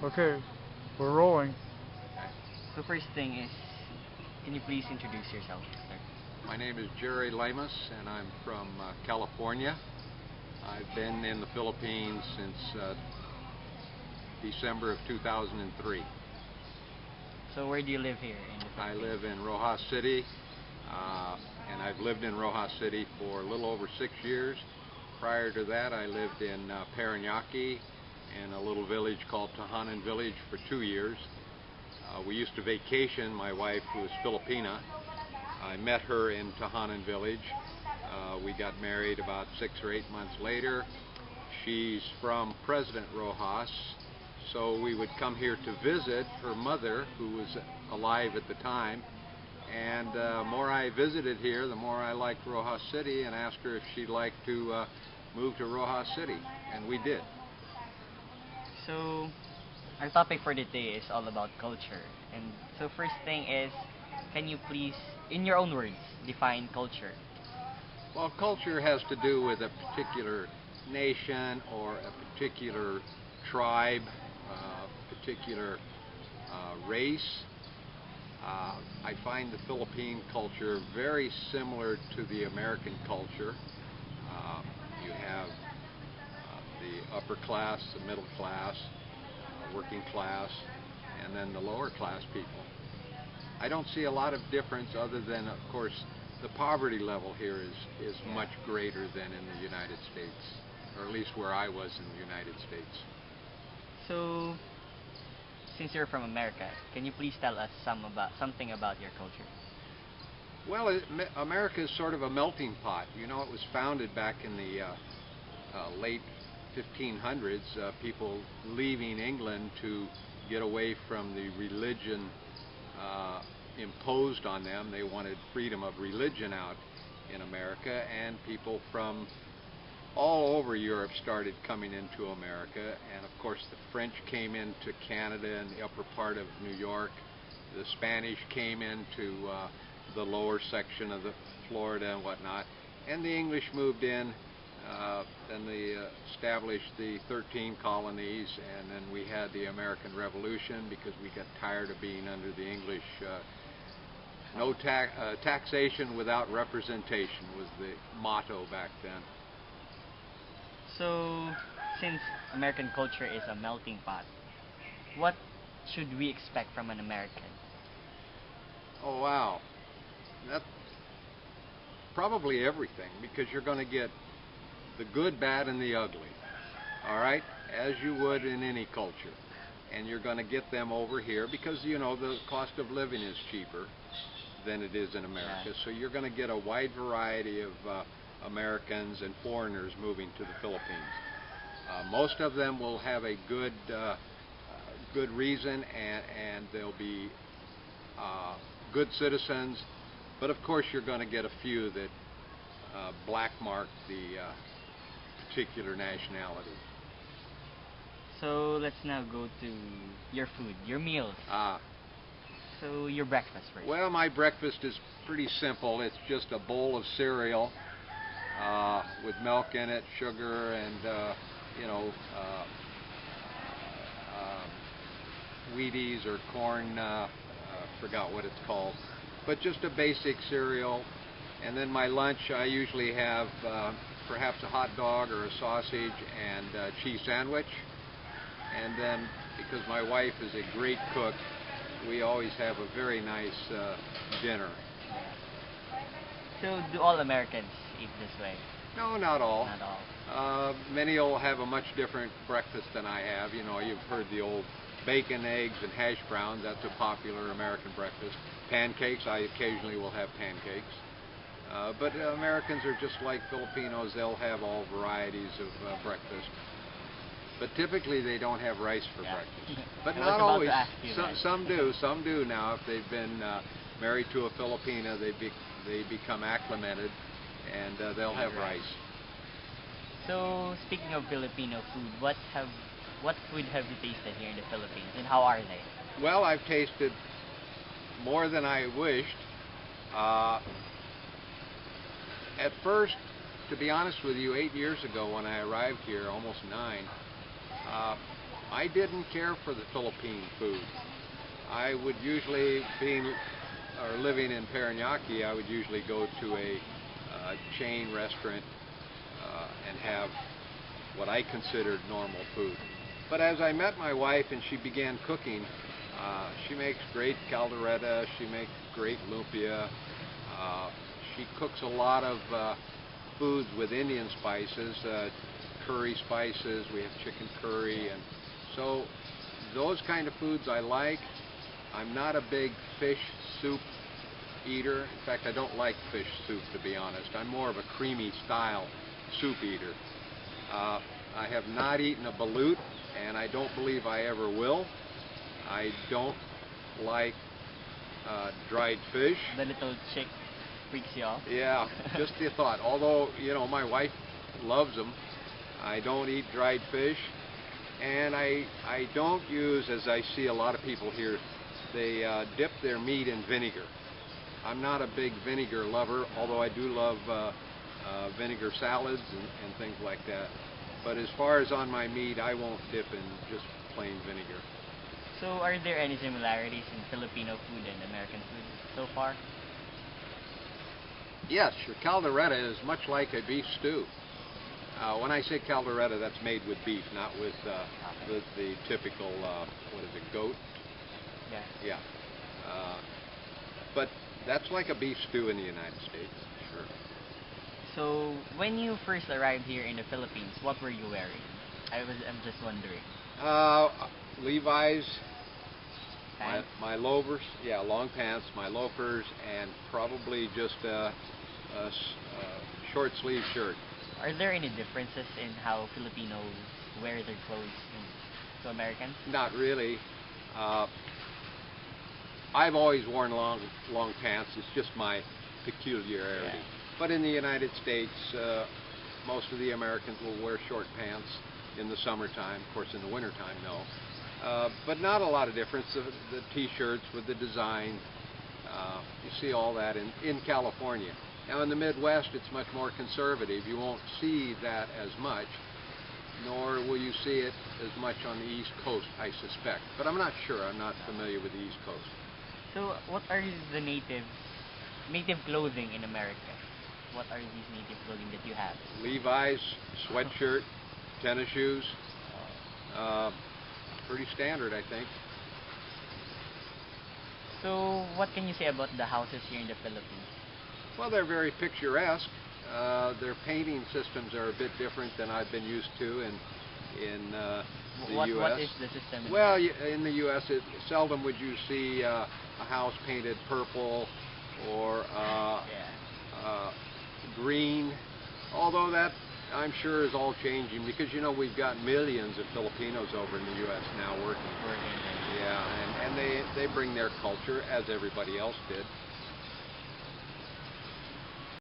Okay, we're rolling. So first thing is, can you please introduce yourself, sir? My name is Jerry Lamas, and I'm from California. I've been in the Philippines since December of 2003. So where do you live here in the I Philippines? live in Rojas City, and I've lived in Rojas City for a little over 6 years. Prior to that, I lived in Parañaque in a little village called Tahanan Village for 2 years. We used to vacation, my wife, who is Filipina. I met her in Tahanan Village. We got married about 6 or 8 months later. She's from President Rojas, so we would come here to visit her mother, who was alive at the time. And the more I visited here, the more I liked Rojas City, and asked her if she'd like to move to Rojas City, and we did. So our topic for today is all about culture. And so first thing is, can you please, in your own words, define culture? Well, culture has to do with a particular nation or a particular tribe, particular race. I find the Philippine culture very similar to the American culture. You have the upper class, the middle class, working class, and then the lower class people. I don't see a lot of difference other than, of course, the poverty level here is much greater than in the United States, or at least where I was in the United States. So since you're from America, can you please tell us something about your culture? Well, America is sort of a melting pot. You know, it was founded back in the late 1500s, people leaving England to get away from the religion imposed on them. They wanted freedom of religion out in America, and people from all over Europe started coming into America. And of course the French came into Canada and the upper part of New York. The Spanish came into the lower section of the Florida and whatnot, and the English moved in. Then they established the 13 colonies, and then we had the American Revolution because we got tired of being under the English. No taxation without representation was the motto back then. So since American culture is a melting pot, what should we expect from an American? Oh wow, that's probably everything, because you're going to get the good, bad, and the ugly, all right, as you would in any culture. And you're going to get them over here because, you know, the cost of living is cheaper than it is in America. Yeah. So you're going to get a wide variety of Americans and foreigners moving to the Philippines. Most of them will have a good reason, and they'll be good citizens. But of course you're going to get a few that black mark the particular nationality. So let's now go to your food, your meals. So your breakfast first. Well, my breakfast is pretty simple. It's just a bowl of cereal with milk in it, sugar, and you know, Wheaties or corn. Forgot what it's called, but just a basic cereal. And then my lunch, I usually have perhaps a hot dog or a sausage and a cheese sandwich. And then, because my wife is a great cook, we always have a very nice dinner. So do all Americans eat this way? No, not all. Not all. Many will have a much different breakfast than I have. You know, you've heard the old bacon, eggs, and hash browns. That's a popular American breakfast. Pancakes, I occasionally will have pancakes. But Americans are just like Filipinos. They'll have all varieties of breakfast. But typically they don't have rice for breakfast. But not always. Some do. Some do now. If they've been married to a Filipina, they become acclimated, and they'll have rice. So speaking of Filipino food, what food have you tasted here in the Philippines, and how are they? Well, I've tasted more than I wished. At first, to be honest with you, 8 years ago when I arrived here, almost 9, I didn't care for the Philippine food. I would usually, living in Parañaque, I would usually go to a chain restaurant and have what I considered normal food. But as I met my wife and she began cooking, she makes great caldereta, she makes great lumpia, she cooks a lot of foods with Indian spices, curry spices, we have chicken curry, and so those kind of foods I like. I'm not a big fish soup eater. In fact, I don't like fish soup, to be honest. I'm more of a creamy style soup eater. I have not eaten a balut, and I don't believe I ever will. I don't like dried fish. The little chick freaks you off? Yeah, just the thought. Although, you know, my wife loves them. I don't eat dried fish. And I don't use, as I see a lot of people here, they dip their meat in vinegar. I'm not a big vinegar lover, although I do love vinegar salads and things like that. But as far as on my meat, I won't dip in just plain vinegar. So are there any similarities in Filipino food and American food so far? Yes, your caldereta is much like a beef stew. When I say caldereta, that's made with beef, not with the typical, what is it, goat? Yes. Yeah. But that's like a beef stew in the United States, sure. So when you first arrived here in the Philippines, what were you wearing? I'm just wondering. Levi's, Pants? my loafers, yeah, long pants, my loafers, and probably just a short sleeve shirt. Are there any differences in how Filipinos wear their clothes to Americans? Not really. I've always worn long pants. It's just my peculiarity. Yeah. But in the United States, most of the Americans will wear short pants in the summertime. Of course, in the wintertime, no. But not a lot of difference. The T-shirts with the design, you see all that in California. Now in the Midwest, it's much more conservative. You won't see that as much, nor will you see it as much on the East Coast, I suspect. But I'm not sure. I'm not familiar with the East Coast. So what are the native clothing in America? What are these native clothing that you have? Levi's, sweatshirt, tennis shoes. Pretty standard, I think. So what can you say about the houses here in the Philippines? Well, they're very picturesque. Their painting systems are a bit different than I've been used to in the U.S. What is the system? Well, in the U.S., seldom would you see a house painted purple or green, although that I'm sure is all changing because, you know, we've got millions of Filipinos over in the U.S. now working. Yeah, and they bring their culture, as everybody else did.